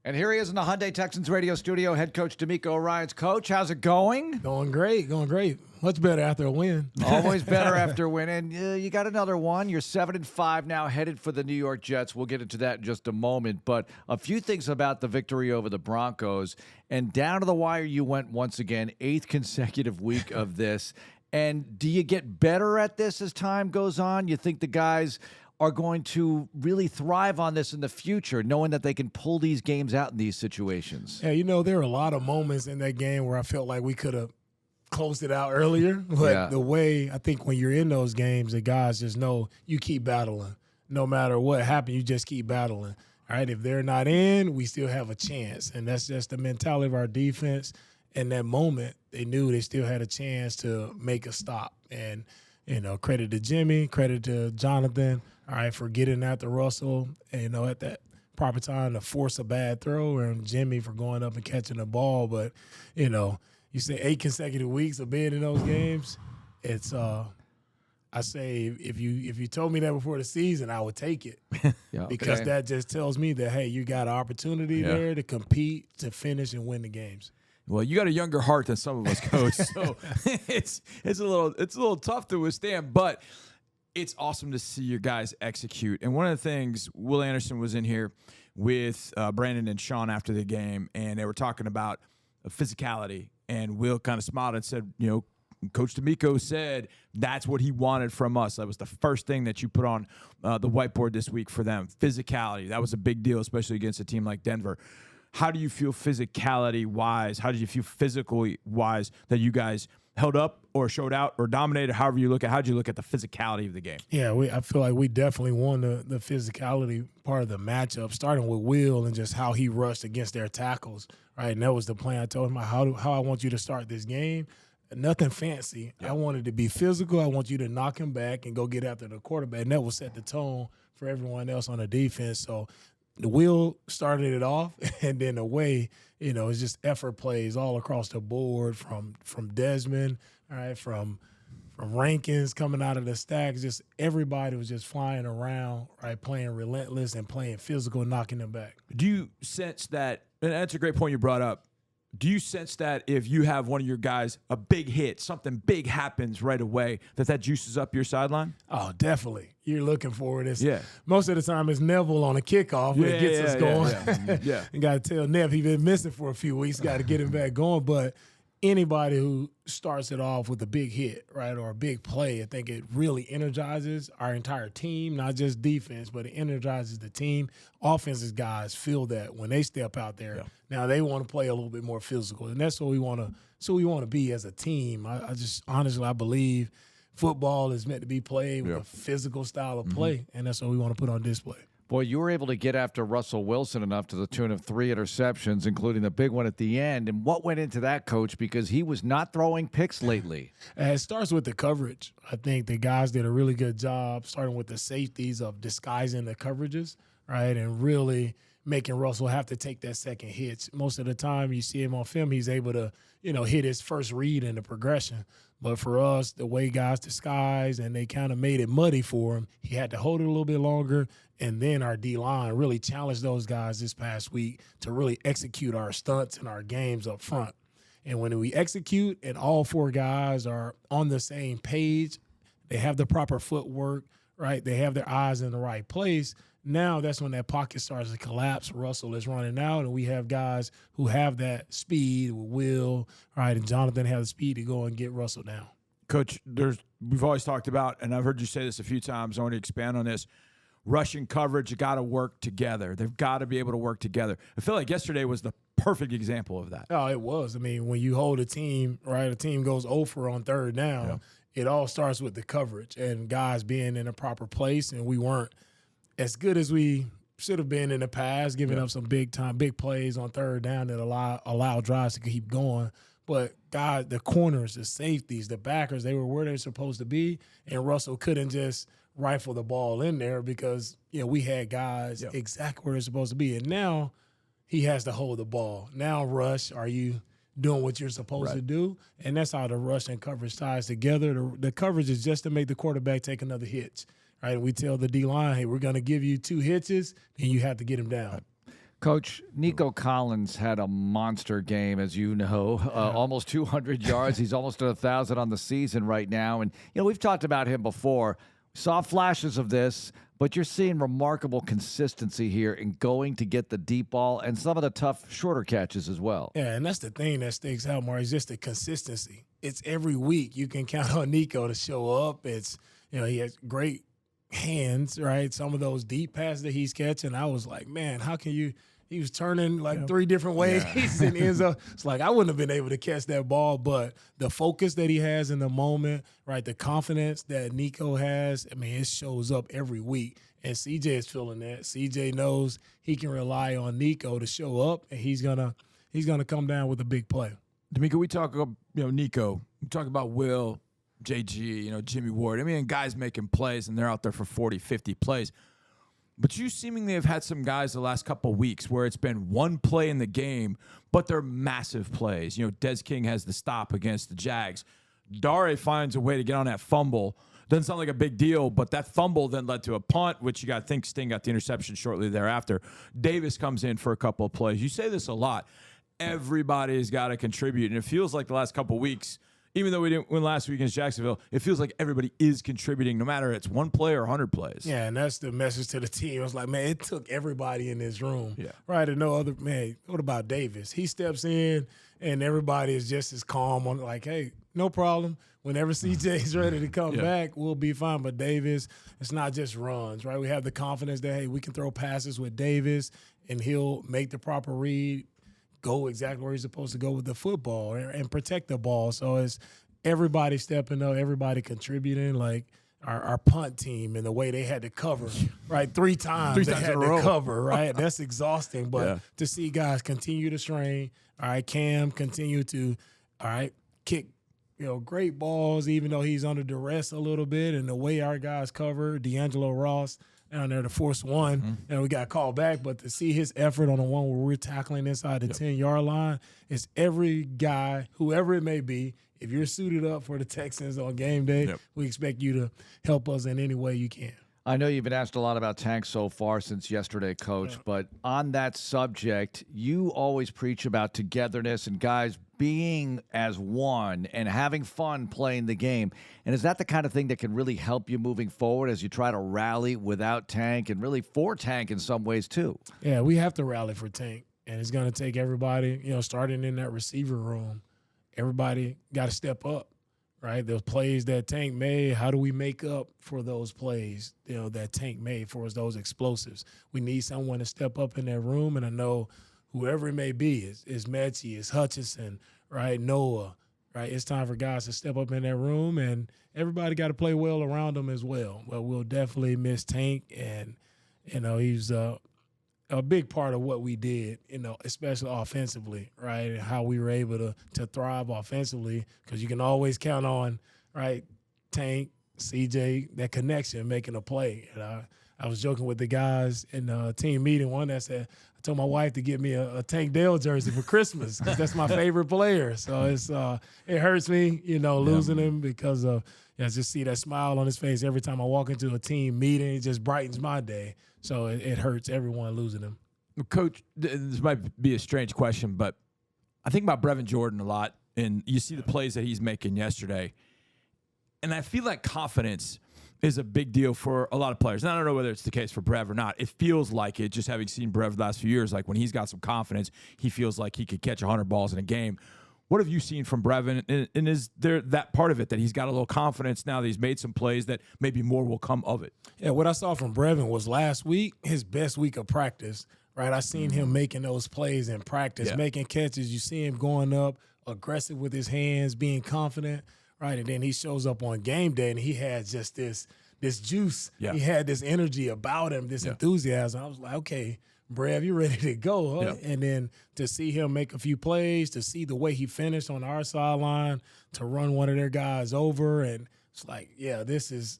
And here he is in the Hyundai Texans radio studio, head coach D'Amico Ryans. Coach, how's it going? Going great. Much better after a win. Always better after a win. And you got another one. You're 7-5 now, headed for the New York Jets. We'll get into that in just a moment. But a few things about the victory over the Broncos. And down to the wire you went once again, 8th consecutive week of this. And do you get better at this as time goes on? You think the guys are going to really thrive on this in the future, knowing that they can pull these games out in these situations? Yeah, there are a lot of moments in that game where I felt like we could have closed it out earlier. But the way I think when you're in those games, the guys just know you keep battling. No matter what happens, you just keep battling. All right, if they're not in, we still have a chance. And that's just the mentality of our defense. In that moment, they knew they still had a chance to make a stop. And, credit to Jimmy, credit to Jonathan, all right, for getting after Russell, at that proper time to force a bad throw, and Jimmy for going up and catching the ball. But, you say 8 consecutive weeks of being in those games, it's I say if you told me that before the season, I would take it. Because that just tells me that, hey, you got an opportunity there to compete, to finish and win the games. Well, you got a younger heart than some of us, Coach, so it's a little tough to withstand, but it's awesome to see your guys execute. And one of the things, Will Anderson was in here with Brandon and Sean after the game, and they were talking about physicality. And Will kind of smiled and said, Coach D'Amico said that's what he wanted from us. That was the first thing that you put on the whiteboard this week for them. Physicality. That was a big deal, especially against a team like Denver. How do you feel physicality-wise? How did you feel physically-wise that you guys held up or showed out or dominated, however you look at? How did you look at the physicality of the game? Yeah, I feel like we definitely won the physicality part of the matchup, starting with Will and just how he rushed against their tackles, right? And that was the plan. I told him how I want you to start this game. Nothing fancy. I wanted to be physical. I want you to knock him back and go get after the quarterback. And that will set the tone for everyone else on the defense. So the Will started it off, and then the way, it's just effort plays all across the board from Desmond, all right, from Rankins coming out of the stacks. Just everybody was just flying around, right, playing relentless and playing physical, knocking them back. Do you sense that, and that's a great point you brought up, do you sense that if you have one of your guys, a big hit, something big happens right away, that juices up your sideline? Oh, definitely. You're looking for it. Most of the time it's Neville on a kickoff that gets us going. Yeah. You got to tell Nev he's been missing for a few weeks, got to get him back going. But anybody who starts it off with a big hit, right, or a big play, I think it really energizes our entire team, not just defense, but it energizes the team. Offensive guys feel that when they step out there. Yeah. Now they want to play a little bit more physical, and that's what we want to. So we want to be as a team. I just honestly, I believe football is meant to be played with a physical style of play, and that's what we want to put on display. Boy, you were able to get after Russell Wilson enough to the tune of 3 interceptions, including the big one at the end. And what went into that, Coach? Because he was not throwing picks lately. It starts with the coverage. I think the guys did a really good job, starting with the safeties, of disguising the coverages, right, and really making Russell have to take that second hit. Most of the time you see him on film, he's able to, hit his first read in the progression. But for us, the way guys disguise and they kind of made it muddy for him, he had to hold it a little bit longer. And then our D-line really challenged those guys this past week to really execute our stunts and our games up front. And when we execute and all 4 guys are on the same page, they have the proper footwork, right? They have their eyes in the right place. Now that's when that pocket starts to collapse. Russell is running out, and we have guys who have that speed with Will, right, and Jonathan have the speed to go and get Russell down. Coach, we've always talked about, and I've heard you say this a few times, I want to expand on this, rushing coverage, you got to work together. They've got to be able to work together. I feel like yesterday was the perfect example of that. Oh, it was. I mean, when you hold a team, right, a team goes 0 on 3rd down, it all starts with the coverage and guys being in a proper place, and we weren't as good as we should have been in the past, giving up some big plays on 3rd down that allow drives to keep going. But guys, the corners, the safeties, the backers, they were where they're supposed to be, and Russell couldn't just rifle the ball in there because we had guys exactly where they're supposed to be. And now he has to hold the ball. Now, Rush, are you doing what you're supposed to do? And that's how the rush and coverage ties together. The coverage is just to make the quarterback take another hitch. Right, we tell the D-line, hey, we're going to give you 2 hitches, and you have to get him down. Coach, Nico Collins had a monster game, as you know, almost 200 yards. He's almost at 1,000 on the season right now. And, we've talked about him before. Saw flashes of this, but you're seeing remarkable consistency here in going to get the deep ball and some of the tough, shorter catches as well. Yeah, and that's the thing that sticks out, Marc, is just the consistency. It's every week you can count on Nico to show up. It's, he has great hands, right? Some of those deep passes that he's catching, I was like, man, how can you – he was turning like 3 different ways and ends up. It's like I wouldn't have been able to catch that ball, but the focus that he has in the moment, right, the confidence that Nico has, I mean, it shows up every week. And CJ is feeling that. CJ knows he can rely on Nico to show up, and he's gonna come down with a big play. D'Amico, we talk about Nico. We talk about Will, JG, Jimmy Ward. I mean, guys making plays, and they're out there for 40, 50 plays. But you seemingly have had some guys the last couple of weeks where it's been one play in the game, but they're massive plays. Des King has the stop against the Jags. Dare finds a way to get on that fumble. Doesn't sound like a big deal, but that fumble then led to a punt, which you got to think Sting got the interception shortly thereafter. Davis comes in for a couple of plays. You say this a lot. Everybody's got to contribute, and it feels like the last couple of weeks, even though we didn't win last week against Jacksonville, it feels like everybody is contributing, no matter it's one play or 100 plays. Yeah, and that's the message to the team. It's like, man, it took everybody in this room, right? And no other, man, what about Davis? He steps in, and everybody is just as calm on like, hey, no problem. Whenever CJ's ready to come back, we'll be fine. But Davis, it's not just runs, right? We have the confidence that, hey, we can throw passes with Davis, and he'll make the proper read, go exactly where he's supposed to go with the football and protect the ball. So it's everybody stepping up, everybody contributing, like our punt team and the way they had to cover, right? 3 times they had to cover, right? That's exhausting. But to see guys continue to strain, all right, Cam continue to, all right, kick, great balls, even though he's under duress a little bit, and the way our guys cover, D'Angelo Ross down there to force one, and we got called back. But to see his effort on the one where we're tackling inside the 10-yard line, it's every guy, whoever it may be, if you're suited up for the Texans on game day, we expect you to help us in any way you can. I know you've been asked a lot about Tank so far since yesterday, Coach, but on that subject, you always preach about togetherness and guys being as one and having fun playing the game. And is that the kind of thing that can really help you moving forward as you try to rally without Tank and really for Tank in some ways too? Yeah, we have to rally for Tank, and it's going to take everybody, starting in that receiver room. Everybody got to step up. Right, those plays that Tank made, how do we make up for those plays, that Tank made for us, those explosives? We need someone to step up in that room, and I know whoever it may be, is Mechie, is Hutchinson, right, Noah, right? It's time for guys to step up in that room, and everybody got to play well around them as well. But we'll definitely miss Tank, and, he's a big part of what we did, especially offensively, right, and how we were able to thrive offensively, because you can always count on, right, Tank, CJ, that connection, making a play. And I was joking with the guys in the team meeting one that said, I told my wife to get me a Tank Dell jersey for Christmas because that's my favorite player. So it hurts me, losing him because of just see that smile on his face every time I walk into a team meeting. It just brightens my day. So it hurts everyone losing him. Coach, this might be a strange question, but I think about Brevin Jordan a lot, and you see the plays that he's making yesterday. And I feel like confidence is a big deal for a lot of players. And I don't know whether it's the case for Brev or not. It feels like it, just having seen Brev the last few years, like when he's got some confidence, he feels like he could catch 100 balls in a game. What have you seen from Brevin? And is there that part of it that he's got a little confidence now that he's made some plays that maybe more will come of it? Yeah, what I saw from Brevin was last week, his best week of practice, right? I seen him making those plays in practice, making catches. You see him going up, aggressive with his hands, being confident, right? And then he shows up on game day, and he has just this juice. Yeah. He had this energy about him, this enthusiasm. I was like, okay, Brev, you ready to go, huh? Yep. And then to see him make a few plays, to see the way he finished on our sideline, to run one of their guys over, and it's like, yeah, this is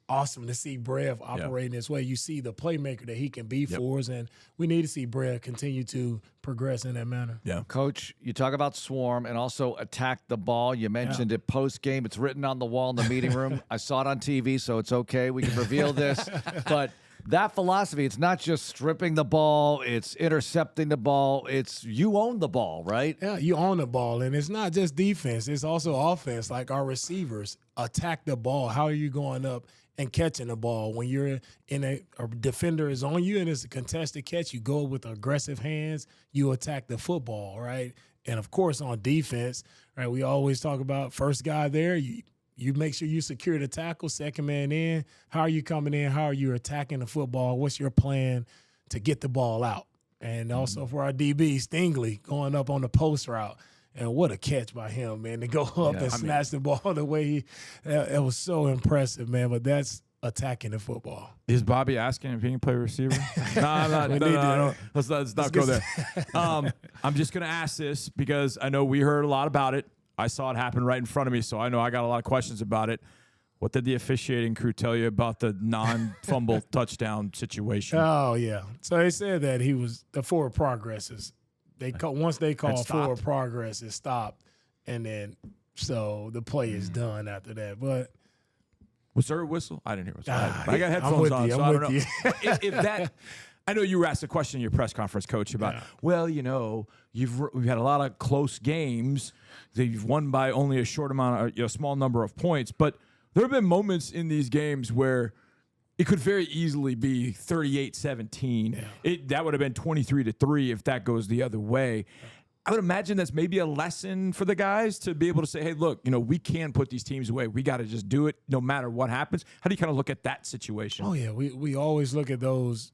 awesome to see Brev operating this way. You see the playmaker that he can be for us, and we need to see Brev continue to progress in that manner. Yeah. Coach, you talk about swarm and also attack the ball. You mentioned it post-game. It's written on the wall in the meeting room. I saw it on TV, so it's okay. We can reveal this. But that philosophy, it's not just stripping the ball, it's intercepting the ball, it's you own the ball, right? Yeah, you own the ball, and it's not just defense, it's also offense. Like our receivers attack the ball. How are you going up and catching the ball? When you're in a defender is on you and it's a contested catch, you go with aggressive hands, you attack the football, right? And, of course, on defense, right, we always talk about first guy there, you make sure you secure the tackle, second man in. How are you coming in? How are you attacking the football? What's your plan to get the ball out? And also for our DB, Stingley, going up on the post route. And what a catch by him, man, to go up and snatch the ball the way it was so impressive, man. But that's attacking the football. Is Bobby asking if he can play receiver? No. Let's not go there. I'm just going to ask this because I know we heard a lot about it. I saw it happen right in front of me, so I know I got a lot of questions about it. What did the officiating crew tell you about the non-fumble touchdown situation? Oh, yeah. So they said that he was the forward progresses. Once they called forward progress, it stopped. And then so the play is done after that. But was there a whistle? I didn't hear a whistle. I got headphones on, so I don't know. If that, I know you were asked a question in your press conference, Coach, about, well, you know, we've had a lot of close games that you've won by only a short amount, a small number of points. But there have been moments in these games where it could very easily be 38-17. Yeah. That would have been 23-3 if that goes the other way. I would imagine that's maybe a lesson for the guys to be able to say, hey, look, you know, we can put these teams away. We got to just do it no matter what happens. How do you kind of look at that situation? Oh, yeah. We always look at those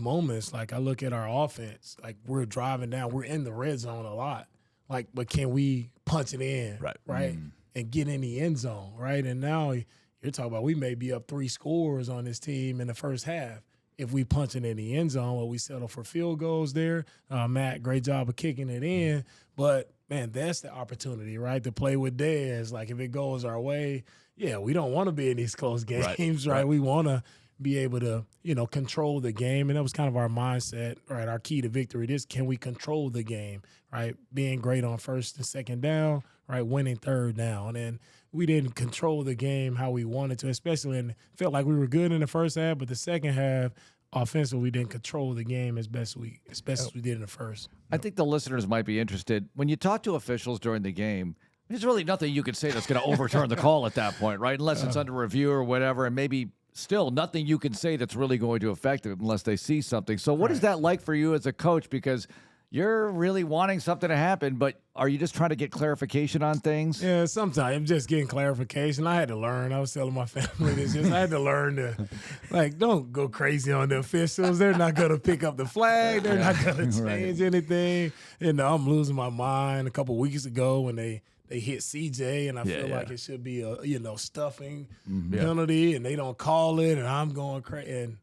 moments. Like I look at our offense. Like we're driving down. We're in the red zone a lot. Like, but can we punch it in? Right? And get in the end zone, right? And now you're talking about we may be up 3 scores on this team in the first half. If we punch it in the end zone, well, we settle for field goals there. Matt, great job of kicking it in. But, man, that's the opportunity, right, to play with Dez. Like, if it goes our way, yeah, we don't want to be in these close games, right? We want to be able to, you know, control the game. And that was kind of our mindset, right? Our key to victory is can we control the game, right? Being great on first and second down, right? Winning third down. And we didn't control the game how we wanted to, especially felt like we were good in the first half, but the second half, offensively, we didn't control the game as best as we did in the first. I think the listeners might be interested. When you talk to officials during the game, there's really nothing you can say that's going to overturn the call at that point, right? Unless it's under review or whatever, and maybe still nothing you can say that's really going to affect it unless they see something. So what is that like for you as a coach? Because you're really wanting something to happen, but are you just trying to get clarification on things? Yeah, sometimes I'm just getting clarification. I had to learn. I was telling my family this. I had to learn to, like, don't go crazy on the officials. They're not going to pick up the flag. They're not going to change anything. You know, I'm losing my mind a couple weeks ago when they hit CJ, and I feel like it should be a, stuffing penalty, and they don't call it, and I'm going crazy. And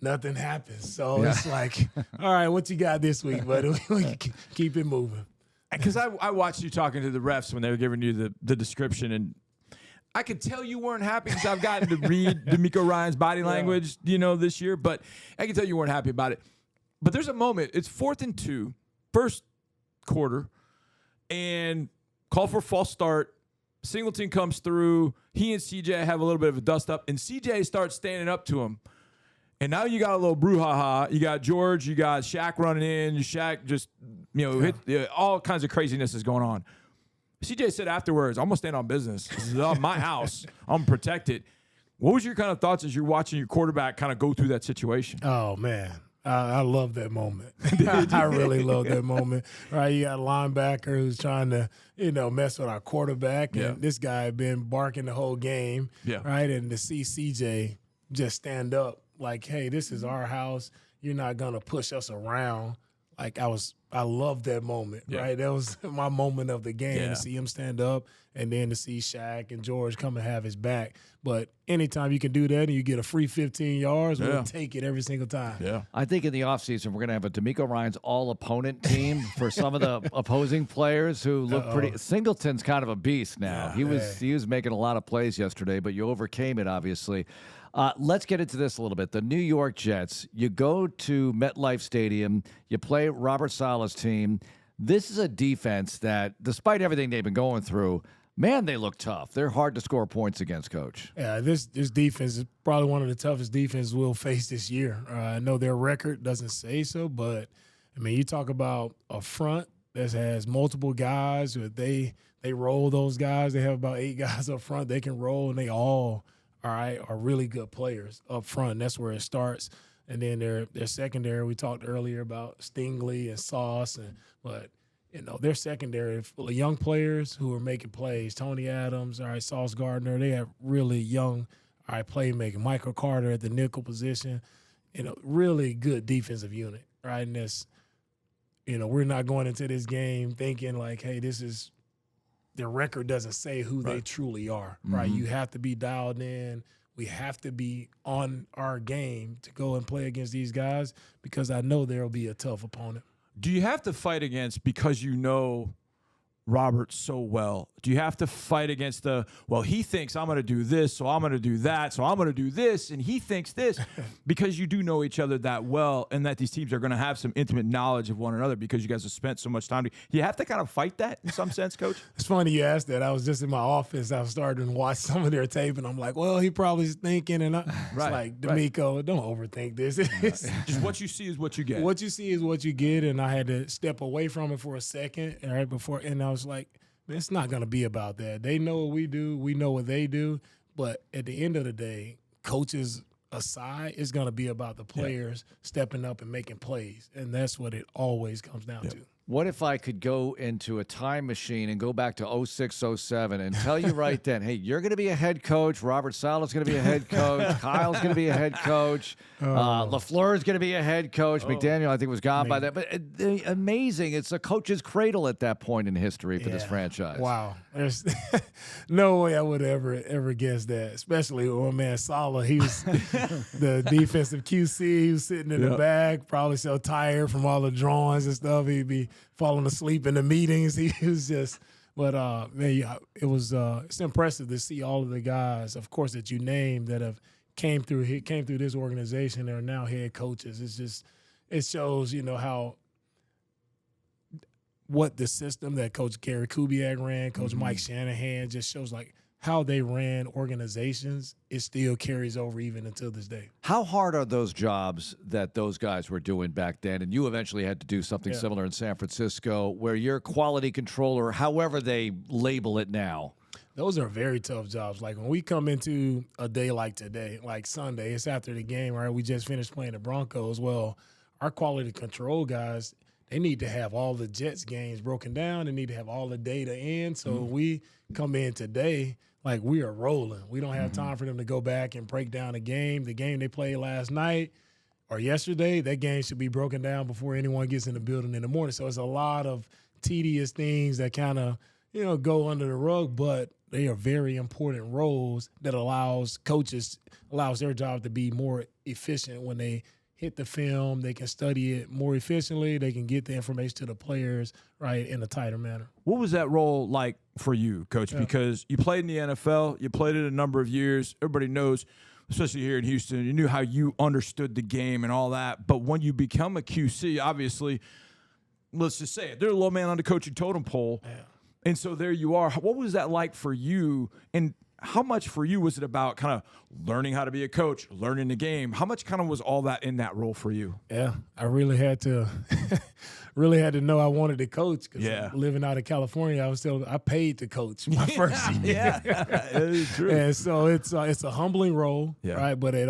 nothing happens. So it's like, all right, what you got this week, buddy? We keep it moving. Because I watched you talking to the refs when they were giving you the description, and I could tell you weren't happy because I've gotten to read D'Amico Ryan's body language, this year, but I can tell you weren't happy about it. But there's a moment. It's 4th and 2, first quarter, and call for false start. Singleton comes through. He and CJ have a little bit of a dust up, and CJ starts standing up to him. And now you got a little brouhaha. You got George, you got Shaq running in. Shaq just, hit all kinds of craziness is going on. CJ said afterwards, I'm going to stand on business. This is my house. I'm protected. What was your kind of thoughts as you're watching your quarterback kind of go through that situation? Oh, man. I love that moment. I really love that moment. Right, you got a linebacker who's trying to, mess with our quarterback. And this guy had been barking the whole game. Yeah. Right, and to see CJ just stand up. Like, hey, this is our house. You're not gonna push us around. Like I love that moment, right? That was my moment of the game to see him stand up, and then to see Shaq and George come and have his back. But anytime you can do that and you get a free 15 yards, we'll take it every single time. Yeah, I think in the offseason we're gonna have a D'Amico Ryan's all-opponent team for some of the opposing players who look pretty. Singleton's kind of a beast now. He was making a lot of plays yesterday, but you overcame it obviously. Let's get into this a little bit. The New York Jets, you go to MetLife Stadium, you play Robert Saleh's team. This is a defense that, despite everything they've been going through, Man, they look tough. They're hard to score points against, Coach. Yeah, this defense is probably one of the toughest defenses we'll face this year. I know their record doesn't say so, but, I mean, you talk about a front that has multiple guys. They roll those guys. They have about 8 guys up front. They can roll, and they all are really good players up front. And that's where it starts. And then their secondary, we talked earlier about Stingley and Sauce, but their secondary full of young players who are making plays. Tony Adams, Sauce Gardner, they have really young, playmaking. Michael Carter at the nickel position, really good defensive unit, right? And this, we're not going into this game thinking like, hey, their record doesn't say who they truly are, right? You have to be dialed in. We have to be on our game to go and play against these guys because I know there will be a tough opponent. Do you have to fight against, because you know Robert so well, do you have to fight against he thinks I'm going to do this, so I'm going to do that, so I'm going to do this, and he thinks this, because you do know each other that well, and that these teams are going to have some intimate knowledge of one another because you guys have spent so much time together. You have to kind of fight that in some sense, Coach? It's funny you asked that. I was just in my office. I was starting to watch some of their tape, and I'm like, well, he probably is thinking, and it's like, D'Amico, don't overthink this. Just what you see is what you get. What you see is what you get, and I had to step away from it for a second, before, and I was like, it's not going to be about that. They know what we do. We know what they do. But at the end of the day, coaches aside, it's going to be about the players stepping up and making plays. And that's what it always comes down to. What if I could go into a time machine and go back to 06, 07 and tell you right then, hey, you're going to be a head coach. Robert Sala's going to be a head coach. Kyle's going to be a head coach. LaFleur's going to be a head coach. McDaniel, I think, was gone by that. But amazing. It's a coach's cradle at that point in history for this franchise. Wow. There's no way I would ever guess that, especially when man Sala, he was the defensive QC. He was sitting in the back, probably so tired from all the drawings and stuff. He'd be falling asleep in the meetings. He was just, but it's impressive to see all of the guys, of course, that you named that have came through this organization. They're now head coaches. It shows, what the system that Coach Gary Kubiak ran, Coach Mike Shanahan, just shows like how they ran organizations. It still carries over even until this day. How hard are those jobs that those guys were doing back then? And you eventually had to do something similar in San Francisco, where you're quality controller, however they label it now. Those are very tough jobs. Like when we come into a day like today, like Sunday, it's after the game, right? We just finished playing the Broncos. Well, our quality control guys, they need to have all the Jets games broken down. They need to have all the data in. So we come in today like we are rolling. We don't have time for them to go back and break down a game. The game they played last night or yesterday, that game should be broken down before anyone gets in the building in the morning. So it's a lot of tedious things that kind of, go under the rug, but they are very important roles that allows their job to be more efficient when they hit the film. They can study it more efficiently. They can get the information to the players, right, in a tighter manner. What was that role like for you, Coach? Because you played in the NFL. You played it a number of years. Everybody knows, especially here in Houston, you knew how you understood the game and all that. But when you become a QC, obviously, let's just say it, they're a low man on the coaching totem pole. Yeah. And so there you are. What was that like for you? And how much for you was it about kind of learning how to be a coach, learning the game? How much kind of was all that in that role for you? Yeah, I really had to know I wanted to coach because living out of California, I paid to coach my first year. It is true. And so it's a humbling role, right? But it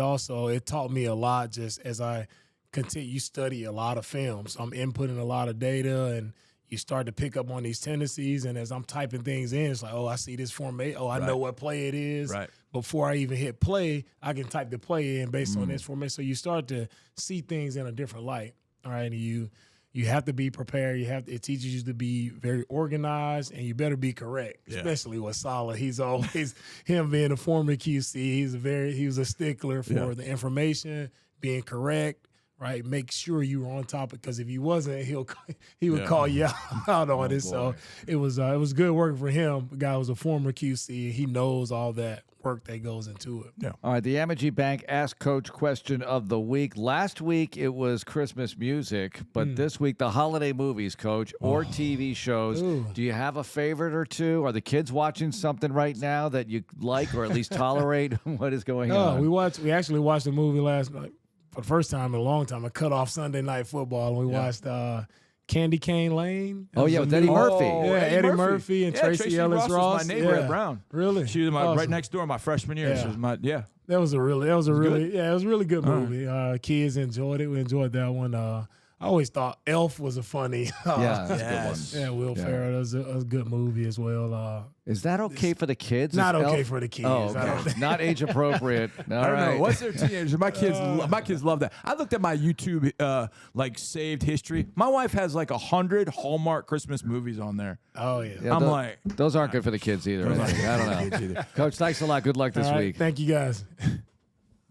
taught me a lot just as I continue. You study a lot of film, so I'm inputting a lot of data and you start to pick up on these tendencies, and as I'm typing things in, it's like, oh, I see this formation. Oh, I know what play it is. Right. Before I even hit play, I can type the play in based on this formation. So you start to see things in a different light, all right? And you have to be prepared. It teaches you to be very organized, and you better be correct, especially with Saleh. He's always, him being a former QC, he was a stickler for the information, being correct. Right, make sure you were on topic because if he wasn't, he would call you out on it. So it was good work for him. The guy was a former QC. He knows all that work that goes into it. Yeah. All right, the Amegy Bank Ask Coach question of the week. Last week it was Christmas music, but this week the holiday movies, Coach, or TV shows. Ooh. Do you have a favorite or two? Are the kids watching something right now that you like or at least tolerate? What is going on? We actually watched a movie last night for the first time in a long time. I cut off Sunday Night Football, and we watched Candy Cane Lane. Oh, yeah, with Eddie Murphy. Yeah, Eddie Murphy and Tracy Ellis Ross. Was my neighbor at Brown. Really? She was right next door my freshman year. Yeah. She was my It was a really good movie. Kids enjoyed it. We enjoyed that one. I always thought Elf was a funny. That's a good one. Yeah, Will Ferrell. It was a good movie as well. Is that okay for the kids? Not Is okay Elf- for the kids. Oh, okay. Not age appropriate. All I don't right. know. What's their teenagers? My kids love that. I looked at my YouTube saved history. My wife has like 100 Hallmark Christmas movies on there. Oh yeah. Yeah, I'm like, those aren't good for the kids either. I don't know. Coach, thanks a lot. Good luck this All right, week. thank you guys.